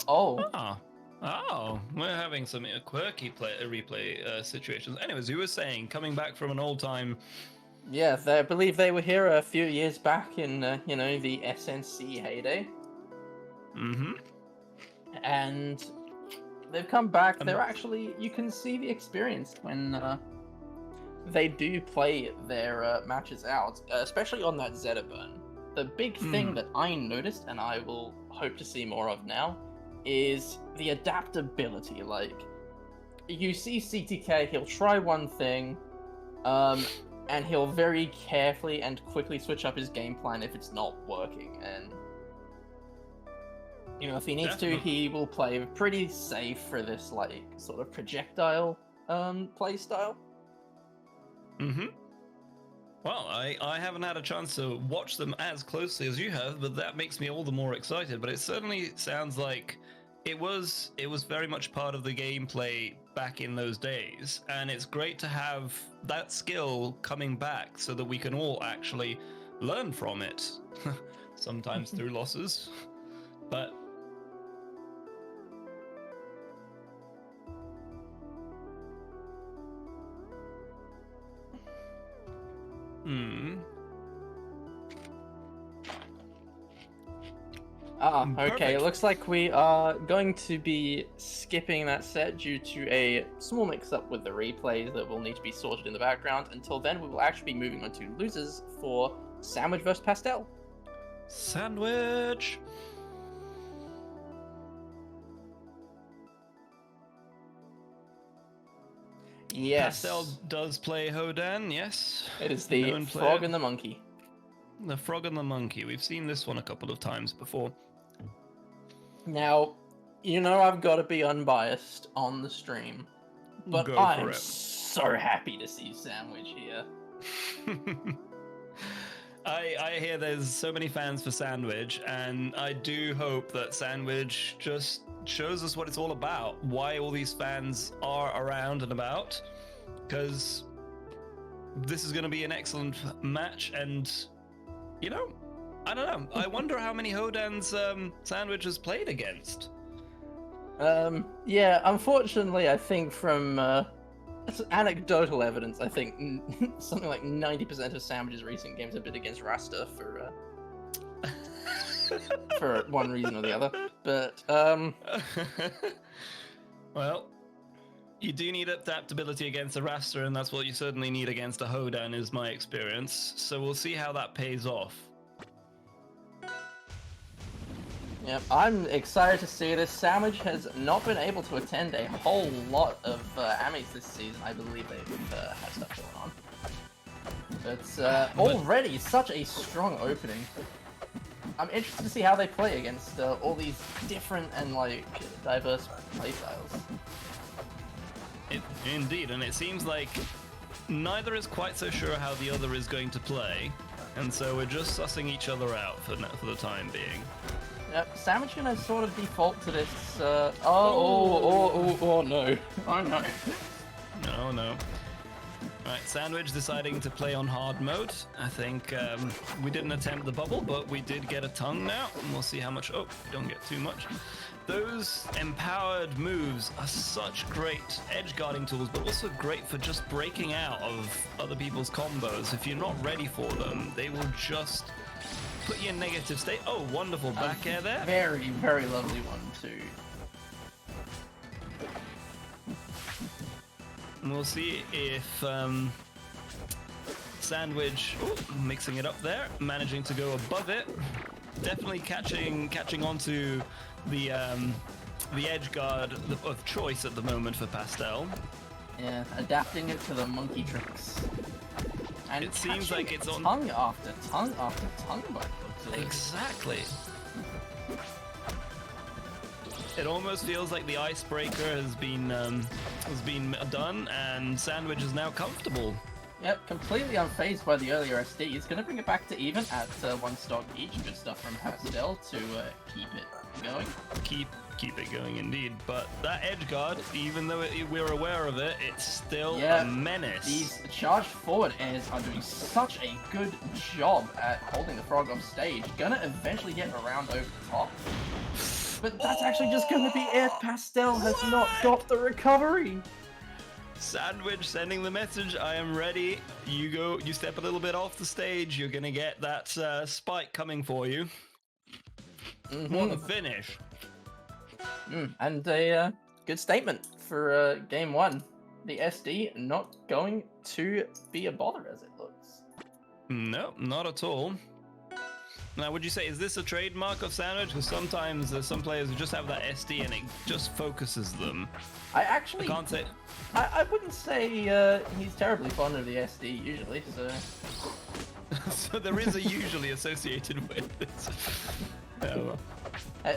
Oh, Oh, we're having some quirky replay situations. Anyways, you were saying coming back from an old time. yeah, I believe they were here a few years back in, the SNC heyday. Mm-hmm. And they've come back. Um, They're actually, you can see the experience when they do play their matches out, especially on that Zeta burn. The big thing that I noticed, and I will hope to see more of now, is the adaptability. Like, you see CTK, he'll try one thing, and he'll very carefully and quickly switch up his game plan if it's not working. And if he needs to, he will play pretty safe for this like sort of projectile play style. Mm-hmm. Well, I haven't had a chance to watch them as closely as you have, but that makes me all the more excited. But it certainly sounds like it was very much part of the gameplay back in those days, and it's great to have that skill coming back so that we can all actually learn from it. Sometimes through losses, but Okay. Perfect. It looks like we are going to be skipping that set due to a small mix-up with the replays that will need to be sorted in the background. Until then, we will actually be moving on to losers for Sandwich vs. Pastelle. Sandwich! Yes. Pastelle does play Hodan, yes. It is the Frog and the Monkey. The Frog and the Monkey. We've seen this one a couple of times before. Now, I've got to be unbiased on the stream, but I'm so happy to see Sandwich here. I hear there's so many fans for Sandwich, and I do hope that Sandwich just shows us what it's all about, why all these fans are around and about, because this is going to be an excellent match, and I don't know. I wonder how many Hodans Sandwich has played against. Yeah, unfortunately, I think from anecdotal evidence, I think something like 90% of Sandwich's recent games have been against Rasta for one reason or the other. But well, you do need adaptability against a Rasta, and that's what you certainly need against a Hodan, is my experience. So we'll see how that pays off. Yep, I'm excited to see this. Sandwich has not been able to attend a whole lot of Amis this season. I believe they've had stuff going on. But already such a strong opening. I'm interested to see how they play against all these different and diverse playstyles. Indeed, and it seems like neither is quite so sure how the other is going to play, and so we're just sussing each other out for the time being. Yep, Sandwich gonna sort of default to this, oh no. Oh no. No. Alright, Sandwich deciding to play on hard mode. I think we didn't attempt the bubble, but we did get a tongue now, and we'll see how much. Oh, don't get too much. Those empowered moves are such great edge guarding tools, but also great for just breaking out of other people's combos. If you're not ready for them, they will just put you in negative state. Oh, wonderful back air there. Very, very lovely one too. And we'll see if Sandwich, mixing it up there, managing to go above it. Definitely catching onto the edge guard of choice at the moment for Pastelle. Yeah, adapting it to the monkey tricks. And it seems like it's on tongue after tongue after tongue by the looks of it. Exactly. It almost feels like the icebreaker has been done, and Sandwich is now comfortable. Yep, completely unfazed by the earlier SD. He's going to bring it back to even at one stock each. Good stuff from Pastelle to keep it going. Keep it going indeed. But that edge guard, even though we're aware of it, it's still a menace. These charged forward airs are doing such a good job at holding the frog off stage. Gonna eventually get around over the top. But that's actually just going to be it. Pastelle has not got the recovery. Sandwich sending the message, I am ready. You go, you step a little bit off the stage, you're gonna get that spike coming for you. What a finish. And a good statement for game one. The SD not going to be a bother as it looks. No, not at all. Now, would you say, is this a trademark of Sandwich? Because sometimes there's some players who just have that SD and it just focuses them. I can't say. I wouldn't say he's terribly fond of the SD usually, so... So there is a usually associated with it. Oh, well.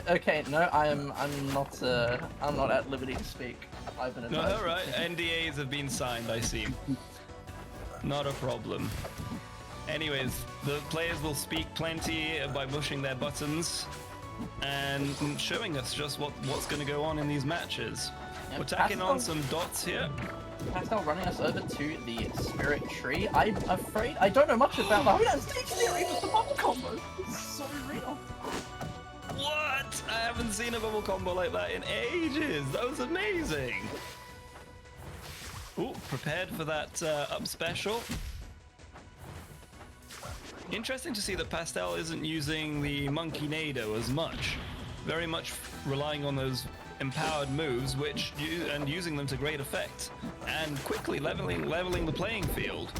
Okay, no, I'm not at liberty to speak. I've been advised. No, all right. NDAs have been signed, I see. Not a problem. Anyways, the players will speak plenty by pushing their buttons and showing us just what's going to go on in these matches. Yep, We're tacking on some dots here. Pastelle running us over to the Spirit Tree. I'm afraid I don't know much about the Hodan stage theory, but the bubble combo is so real. What? I haven't seen a bubble combo like that in ages. That was amazing. Ooh, prepared for that up special. Interesting to see that Pastelle isn't using the Monkey Nado as much. Very much relying on those empowered moves, and using them to great effect, and quickly leveling the playing field.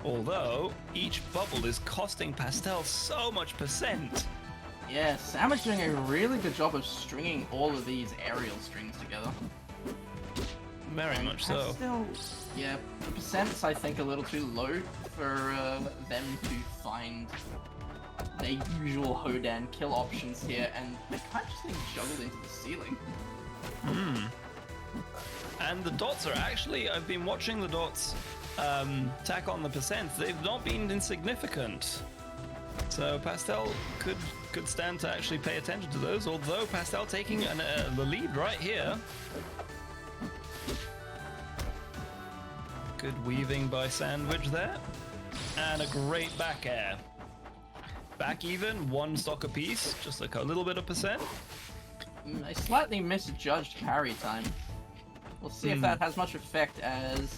Although each bubble is costing Pastelle so much percent. Yeah, Sandwich doing a really good job of stringing all of these aerial strings together. Very much so. Pastelle, yeah, the percent's I think a little too low for them to find their usual Hodan kill options here, and they're kind of just being juggled into the ceiling. And the dots are actually, I've been watching the dots tack on the percent. They've not been insignificant. So Pastelle could stand to actually pay attention to those, although Pastelle taking the lead right here. Good weaving by Sandwich there. And a great back air. Back even, one stock apiece, just like a little bit of percent. I slightly misjudged parry time. We'll see if that has much effect, as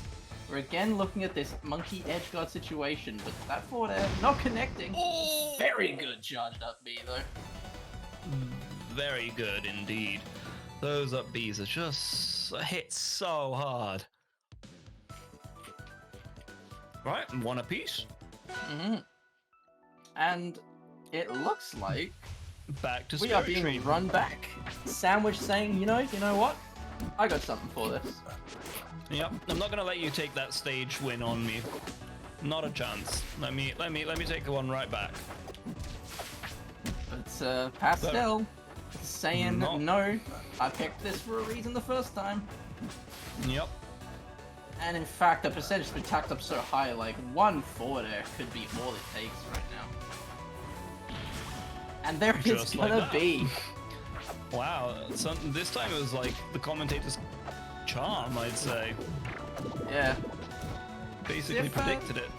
we're again looking at this monkey edge guard situation, but that forward air not connecting. Oh! Very good charged up B though. Very good indeed. Those up Bs are just hit so hard. Right, one apiece. And it looks like back to we are Spirit being Tree. run back. Sandwich saying, you know what? I got something for this. Yep, I'm not gonna let you take that stage win on me. Not a chance. Let me take the one right back. But Pastelle saying no. I picked this for a reason the first time. Yep. And in fact, the percentage has been tacked up so high, like one forward air could be all it takes right now. And there it's gonna be. Wow, this time it was like the commentator's charm, I'd say. Yeah. Basically predicted it.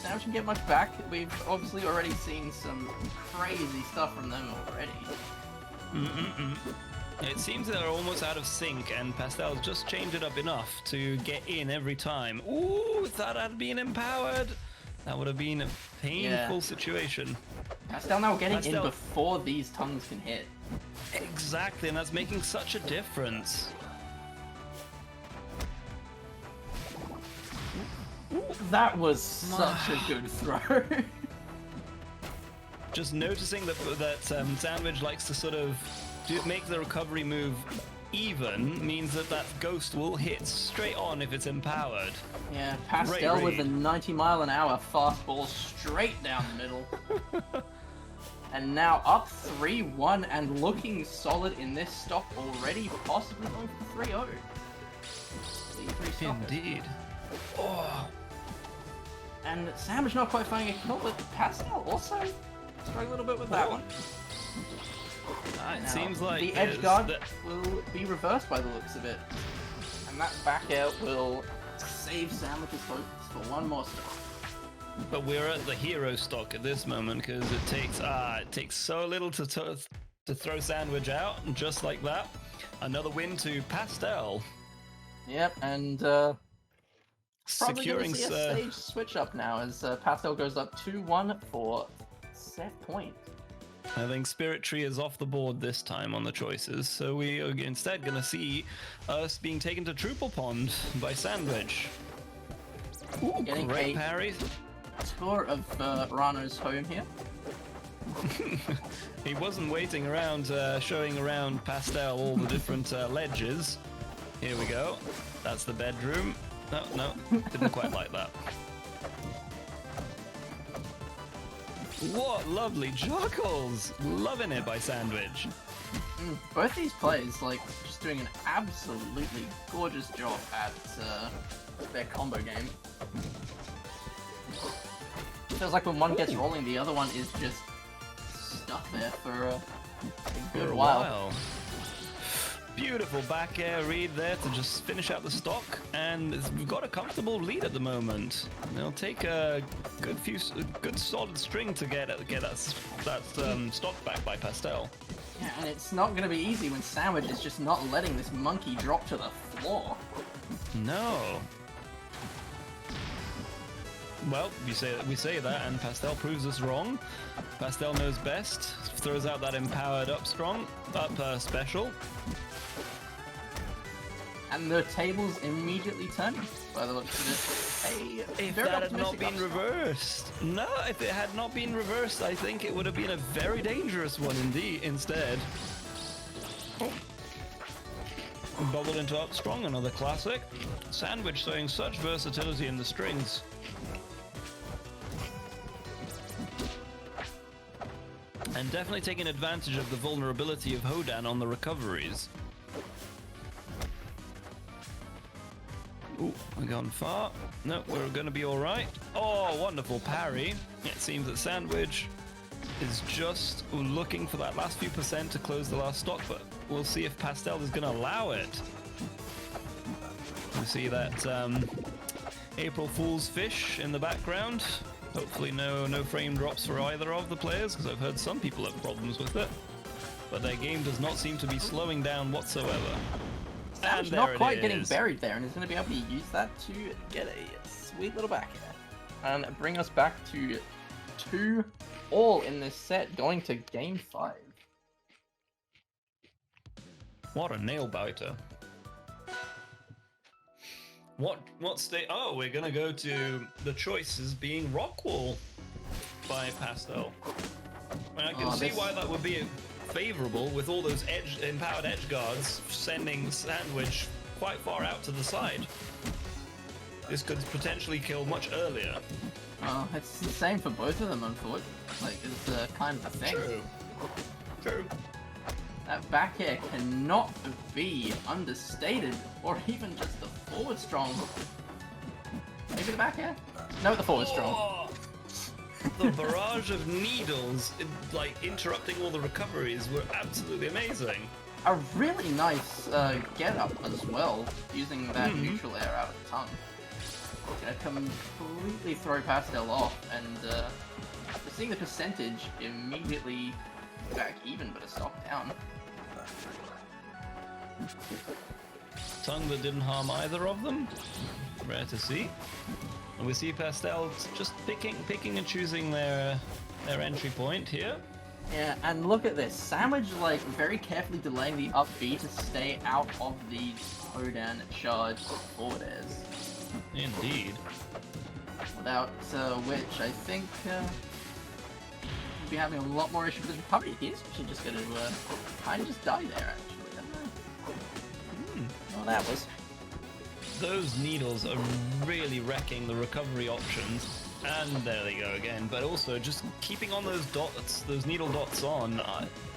Sandwich can get much back. We've obviously already seen some crazy stuff from them already. It seems they're almost out of sync, and Pastelle's just changed it up enough to get in every time. Ooh, if that had been empowered, that would have been a painful situation. Pastelle now getting in before these tongues can hit. Exactly, and that's making such a difference. That was such a good throw. Just noticing that Sandwich likes to sort of make the recovery move even means that ghost will hit straight on if it's empowered. Yeah, Pastelle with a 90-mile-an-hour fastball straight down the middle. And now up 3-1 and looking solid in this stock already, possibly going for 3-0. Indeed. Oh. And Sandwich not quite finding a kill, but Pastelle also struggling a little bit with that one. It seems like the edge guard will be reversed by the looks of it. And that back air will save Sandwich's focus for one more stock. But we're at the hero stock at this moment because it takes so little to to throw Sandwich out, and just like that, another win to Pastelle. Yep, and probably going to see a stage switch up now as Pastelle goes up 2-1 for set point. I think Spirit Tree is off the board this time on the choices, so we are instead going to see us being taken to Triple Pond by Sandwich. Ooh, getting great parry. Tour of Rano's home here. He wasn't waiting around, showing around Pastelle all the different ledges. Here we go. That's the bedroom. No, didn't quite like that. What lovely juggles! Loving it by Sandwich. Both these players, like, just doing an absolutely gorgeous job at their combo game. Feels like when one gets rolling, the other one is just stuck there for a good while. Beautiful back air read there to just finish out the stock, and we've got a comfortable lead at the moment. It'll take a good solid string to get that stock back by Pastelle. Yeah, and it's not going to be easy when Sandwich is just not letting this monkey drop to the floor. No. Well, we say that, and Pastelle proves us wrong. Pastelle knows best, throws out that empowered up special. And the tables immediately turn, by the looks of it. If that had not been reversed. No, if it had not been reversed, I think it would have been a very dangerous one instead. Bubbled into up strong, another classic. Sandwich showing such versatility in the strings. And definitely taking advantage of the vulnerability of Hodan on the recoveries. Ooh, we're gone far. No, we're going to be all right. Oh, wonderful parry. It seems that Sandwich is just looking for that last few percent to close the last stock, but we'll see if Pastelle is going to allow it. We see that April Fool's fish in the background. Hopefully no frame drops for either of the players, because I've heard some people have problems with it. But their game does not seem to be slowing down whatsoever. And not quite getting buried there, and he's going to be able to use that to get a sweet little back air. And bring us back to 2-all in this set, going to game 5. What a nail biter. What state? Oh, we're gonna go to the choices being Rockwall by Pastelle. And I can see why that would be favorable with all those empowered edge guards sending Sandwich quite far out to the side. This could potentially kill much earlier. It's the same for both of them, unfortunately. Like, it's kind of a thing. True. That back air cannot be understated, or even just the forward strong. Maybe the back air? No, the forward strong. The barrage of needles, like, interrupting all the recoveries were absolutely amazing. A really nice get-up as well, using that neutral air out of the tongue. Gonna completely throw Pastelle off, and we're seeing the percentage immediately back even, but a stock down. Tongue that didn't harm either of them. Rare to see. And we see Pastelle just picking and choosing their entry point here. Yeah, and look at this. Sandwich, like, very carefully delaying the up B to stay out of the Hodan charge forward airs. Indeed. Without which, I think we'll be having a lot more issues with recovery. He's actually just going to kind of just die there, actually. I don't know. Well, that was. Those needles are really wrecking the recovery options. And there they go again. But also, just keeping on those dots, those needle dots on,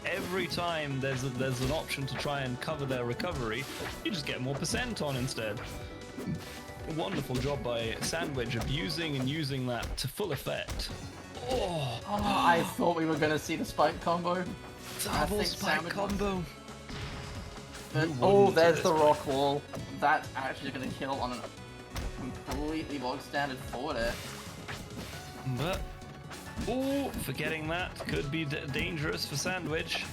every time there's an option to try and cover their recovery, you just get more percent on instead. Wonderful job by Sandwich, abusing and using that to full effect. Oh, I thought we were going to see the spike combo. Double spike combo. But, oh, there's the rock wall. That's actually going to kill on a completely bog standard forward air. But Ooh, forgetting that could be dangerous for Sandwich.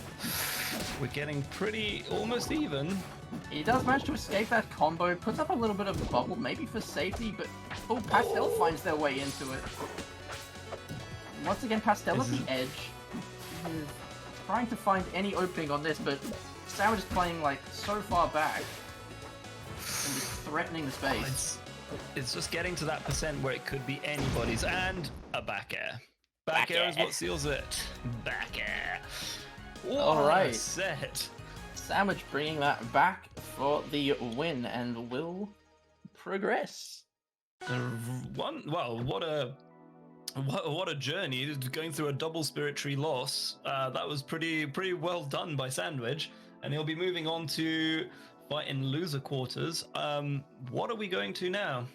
We're getting pretty almost even. He does manage to escape that combo, puts up a little bit of the bubble, maybe for safety, but Pastelle finds their way into it. Once again, Pastelle at the edge. He's trying to find any opening on this, but Sandwich is playing like so far back and just threatening the space. It's just getting to that percent where it could be anybody's, and a back air. Back air is what seals it. Back air. Alright. Set. Sandwich bringing that back for the win and will progress. Well, what a journey, going through a double Spirit Tree loss. That was pretty well done by Sandwich, and he'll be moving on to fight in loser quarters. What are we going to now?